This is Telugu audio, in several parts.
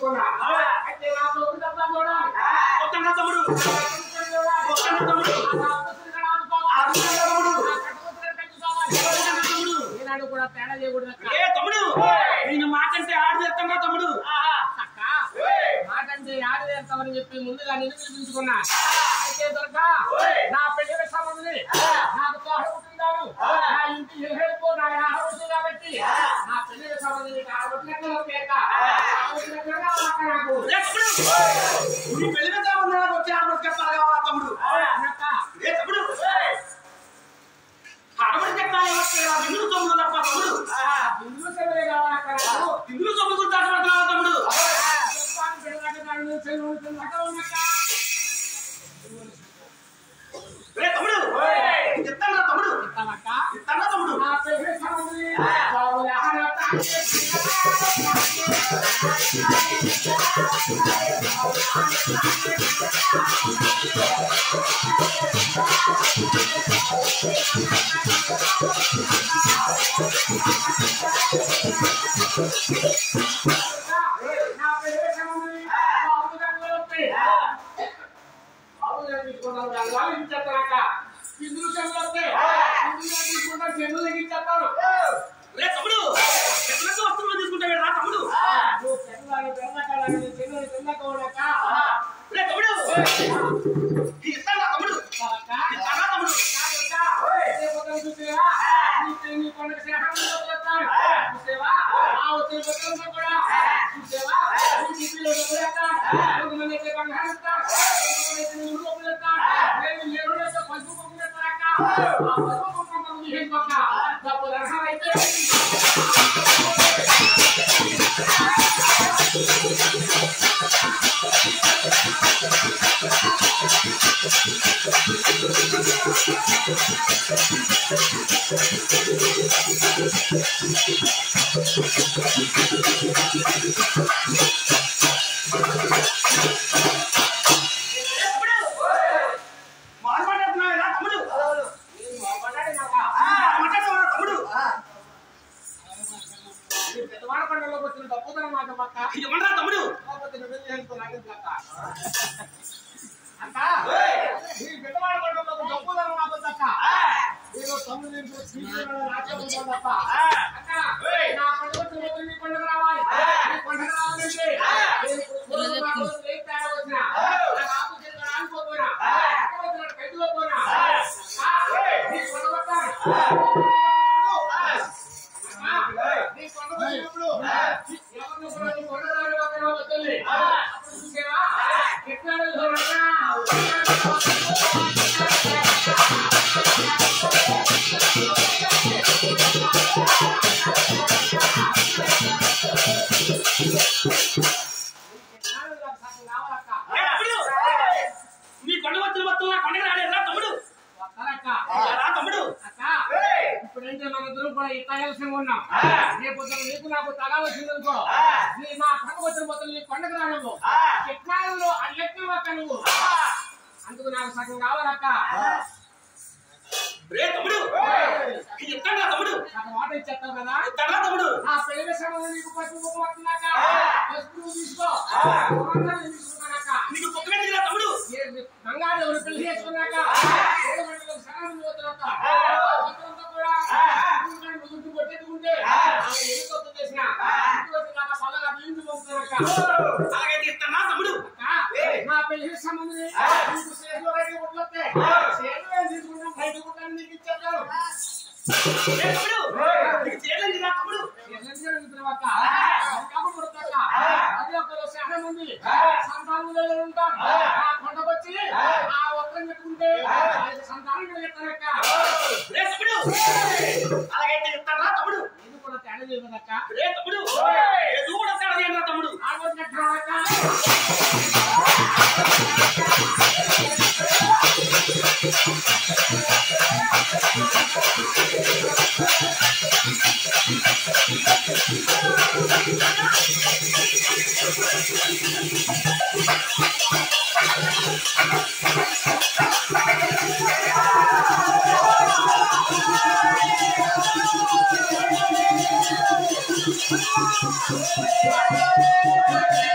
తీసుకున్నా అయితే నాకు ఒక డబ్బా చూడాలి కొత్తగా తమ్ముడు కొత్తగా తమ్ముడు ఈనాడు కూడా తేడా చేయకూడదు ఏ తమ్ముడు నేను మాకంటే ఆడు చేస్తాను తమ్ముడు మాట అంటే ఆడు చేస్తామని చెప్పి ముందుగా నిన్ను పిలిపించుకున్నా అయితే దొరక నా పెళ్లి సంబంధి నాకు తోడుకుంటున్నాను నా ఇంటి వెళ్ళిపో నా ఆరోగ్యం కాబట్టి నా పెళ్లి సంబంధి ఆరోగ్యంగా నాకు నీ పెళ్లి సంబంధాలకు వచ్చే ఆడబడి చెప్పాలి కావాలా తమ్ముడు ఏ తమ్ముడు ఆడబడి చెప్పాలి బిందులు తమ్ముడు తప్ప తమ్ముడు బిందులు సరే కావాలా బిందులు తమ్ముడు దాటబడుతున్నావా తమ్ముడు రే తమ్ముడు చెప్తాను తమ్ముడు చెప్తాను తమ్ముడు బిందులు చెందులు చెప్తారు రే తమ్ముడు ఎట్లా వస్తువులు తీసుకుంటావు రా తమ్ముడు రే తమ్ముడు ఇస్తాను తమ్ముడు ఇస్తానా తమ్ముడు అందుకు నాకు సగం కావాలక్క నాకు మాట ఇచ్చేస్తావు కదా నా పెళ్లి సమయంలో నీకు పసుపు పడుతున్నాక పసుపు తీసుకో బంగారు ఎవరు పెళ్లి చేసుకున్నాక సగం పోతున్నాక ముందు కొట్టేట్టుకుంటే చేసిన పల్లగా బిందు పోతున్నాక నా పెళ్లి సంబంధం నీకు సేవలో రెడీ కొట్లొస్తే సేవలో తీసుకుంటాం బయట కొట్టాను నీకు ఇచ్చేద్దాం చాలా మంది సంతానంలో ఉంటారు ఆ కొండకొచ్చి ఆ ఒక్కరిని పెట్టుకుంటే సంతానం కలిగిస్తారక్క అలాగైతే చెప్తారా తమ్ముడు ఇది కూడా తేడా చేయదక్క తమ్ముడు కూడా తేడా చేయరా తమ్ముడు Thank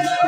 you.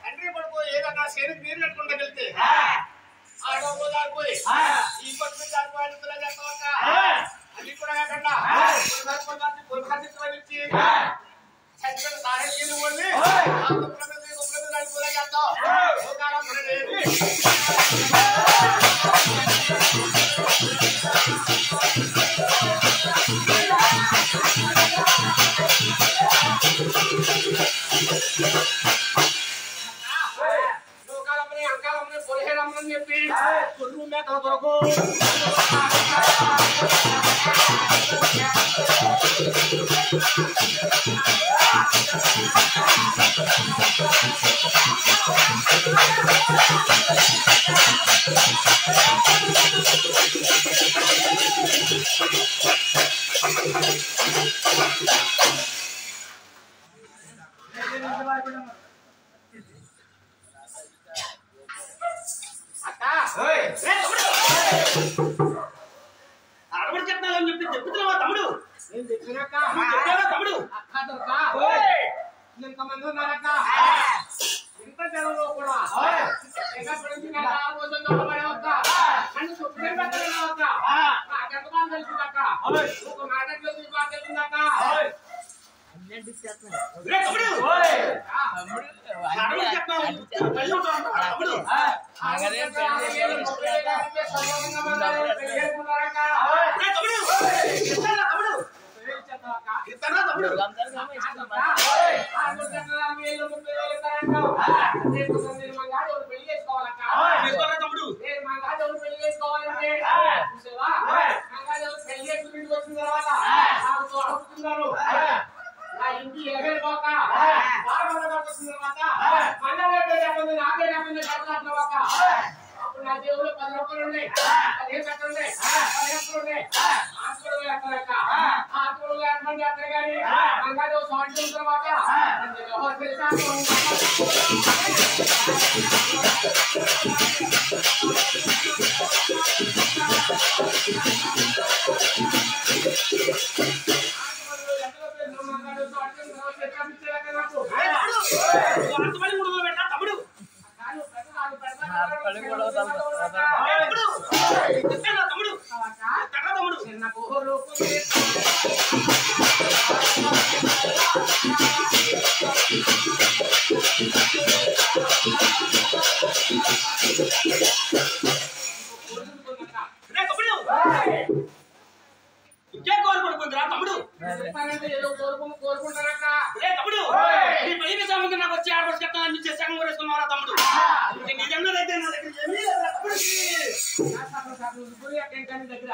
తండ్రి కొడుకు ఏదన్నా శరీరం నీరు కట్టుకుంటూ వెళ్తే పోయి ఈ పట్టు అది కూడా కాకుండా ఇచ్చి సాహిత్యం వెళ్ళి చెప్పి కొడుకు మేకల కొరకు అడబడి చెప్తానని చెప్పి చెప్తున్నావా తమ్ముడు? నేను చెప్పినాక తమ్ముడు ఎంతమంది ఉన్నారక్క ఇంత జనంలో కూడా నన్ను సుప్రీం పెట్టలేదక్క నాకెంతమంది తెలిసిందక్క ఒక మాట తెలిసిందక్క ఇంటి ఎగరి పోక నాకే అప్పుడు నా దేవుడు 10 రూపాయలు ఉన్నాయి 15 ఎక్కడ ఉన్నాయి 10 ఎక్కడ ఉన్నాయి హాస్పిటల్ ఎక్కడక్క హాస్పిటల్ ఎక్కడండి అక్కడ కానీ అంగడి సాల్ట్ తర్వాత తమ్ముడు ఇంకే కోరుకుంటురా తమ్ముడు ఏదో కోరుకుంటారక్క తమ్ముడు నీ పెళ్లికి సంబంధం నాకు వచ్చి ఆడ చెప్తాను నుంచి సగం కొనేసుకున్నావా తమ్ముడు నిజంగా దగ్గర నా దగ్గర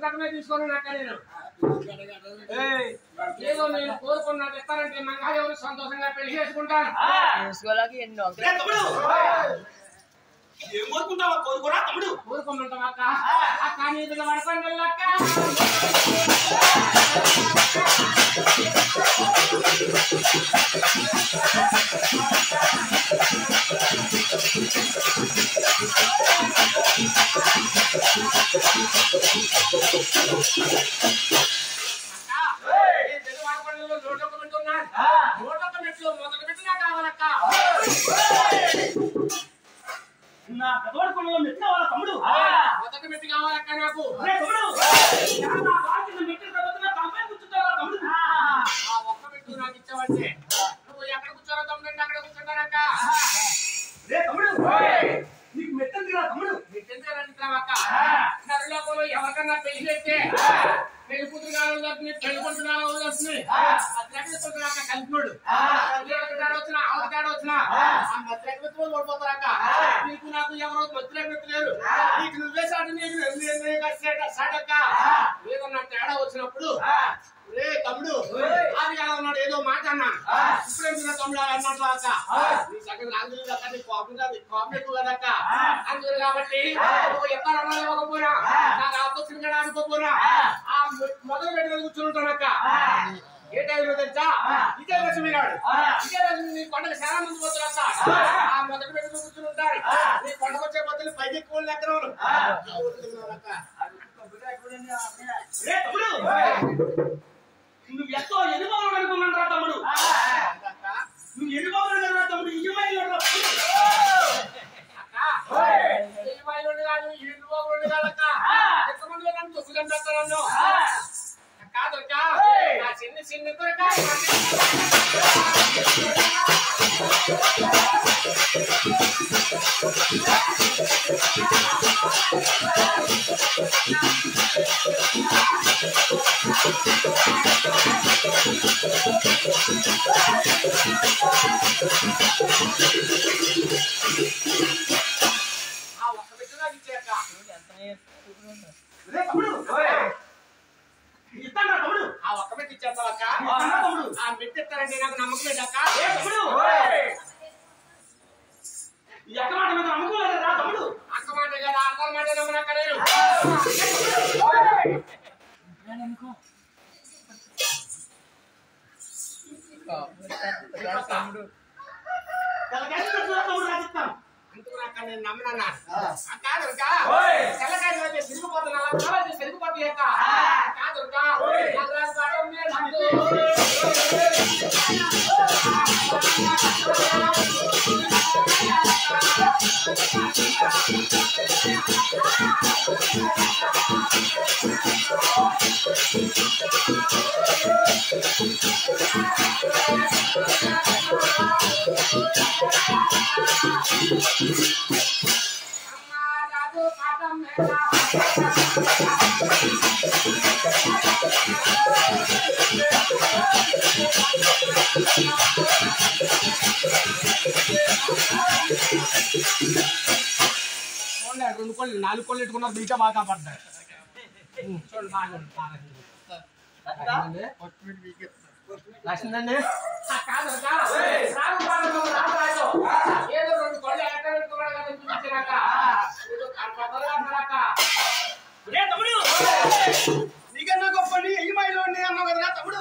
సగమే తీసుకోను నాక నేను ఏదో నేను కోరుకున్నది ఎత్తానంటే మంగాదేవుని సంతోషంగా పెళ్లి చేసుకుంటాను ఏం కోరుకుంటావా కోరుకోరా తమ్ముడు కోరుకుంటాం అక్క అక్క నీకు పడుకోండి అక్క నా పెద్దవాడి కొనలో మెట్టి కావాలా తమ్ముడు మొదటి మెట్టి కావాలక్క నాకు తమ్ముడు ఒక్క మెట్టు నాకు ఇచ్చావంటే నువ్వు ఎక్కడ కూర్చోరో తమ్ముడు అక్కడ కూర్చుంటానక్క తమ్ముడు నీకు మెట్టంది కదా తమ్ముడు మెట్టెందుకు ఎవరికన్నా పెళ్లి చేస్తే పెళ్లి కూతురు కావాలి పెళ్ళికొంటున్నాను వస్తుంది కలిపినోడు వచ్చిన అవతేడా వచ్చిన ఆ మధ్యలో ఓడిపోతారక్క నీకు నాకు ఎవరో మధ్యలో లేరు నీకు నువ్వే సాటి నీకు సాటక్క ఏదన్నా తేడా వచ్చినప్పుడు రే తమ్ముడు అది ఎలా ఉన్నాడు ఏదో మాట అన్నా ఇప్పుడేంటున్నా తమ్ముడు అన్నట్లు అక్క నీ సంగతి నాకు తెలియదు అక్క నీ కోపం ఎక్కువ కదక్క అందుకు కాబట్టి నువ్వు ఎక్కడ ఇవ్వకపోయినా నాకు ఆపొచ్చిన కదా అనుకోపోయినా ఆ మొదలు పెట్టుకుని కూర్చుని ఉంటానక్క ఏ టైంలో తెలుసా విజయదశమినాడు విజయదశమి నీ కొండకు చాలా మంది పోతారు అక్క ఆ మొదలు పెట్టుకుని కూర్చుని ఉంటారు నీ కొండకు వచ్చే బదులు పైకి ఎక్కువ ఎక్కడ నువ్వు ఎంతో ఎనుభవం అనుకున్నాను రా తమ్ముడు నువ్వు ఎనుభవం రా తమ్ముడు ఇజమాయిలో చిన్న చిన్న ఆ ఒక్క పెట్టి ఇచ్చేస్తావక్క ఆ మెట్టిస్తారంటే నాకు నమ్మకం లేదక్క ఎక్క మాట మీద నమ్మకం రా తమ్ముడు అక్క మాట కదా అక్క మాట నమ్మనక్క నేను అందుకు నేను నమ్మనన్నా కాదురుకా తెల్లకాయ సిరిగిపోతున్నా సిరిగిపోతుంది అక్క కాదురుకా రెండు కోళ్ళు 4 కోళ్ళు పెట్టుకున్నారు మీకే బాగా కాపాడతాయి చూడండి లక్ష్మిందండి ఏదో 2 కోళ్ళు ఎక్కడ పెట్టుకున్నాడు కదా చూపించాక నీకన్నా గొప్ప ఇజమాయిలో అన్నావు కదా తమ్ముడు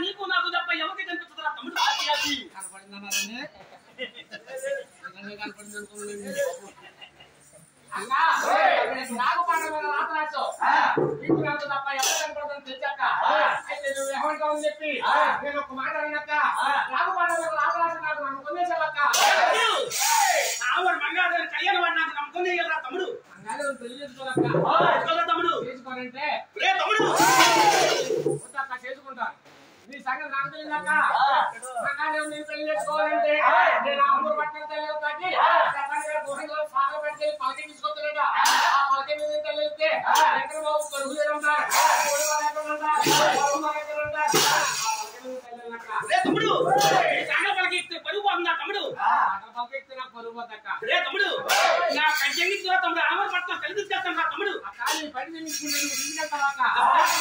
నీకు నాకు తప్ప ఎవరికి కనిపిస్తుందా తమ్ముడు కనపడిందన్నారండి నాకు పాడమని రాత రాసావు నీకు నాకు తప్ప ఎవరు కనపడదని తెలిసాక అయితే నువ్వు ఏమంటావని చెప్పి నేను ఒక మాట అన్నాక నాకు పాడమని రాత రాసి నాకు నన్ను కొనేసావక్క మంగారు కళ్యాణ వాడు నాకు నమ్మకం చేయగలరా తమ్ముడు పెళ్లి చేసుకోవాలక్క తమ్ముడు చేసుకోవాలంటే తమ్ముడు చేసుకుంటాను నీ సంగతి నాకు తెలియదక్క నేను పెళ్లి చేసుకోవాలంటే నేను అమ్మూరు పట్టణం తెలియదు కానీ సాగ పెట్టి పలకి తీసుకొస్తాడట ఆ పలకి మీద తెలిస్తే చంద్రబాబు కొడుకు ఉంటారు తమ్ముడు పలకి పరుగు పోతుందా తమ్ముడు పలకి నాకు పరుగు పోతక్క తమ్ముడు నా కంచెంగి తమ్ముడు అమ్మూరు పట్టణం కలిసి తీసుకెళ్తాను రా తమ్ముడు కానీ పని తీసుకుంటే నువ్వు తీసుకెళ్తావక్క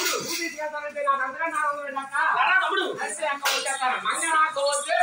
నువ్వు తీసుకెళ్తానంటే నాకు అంతగా నా తమ్ముడు అయితే అక్క వచ్చేస్తాను మంగ నాకు వచ్చే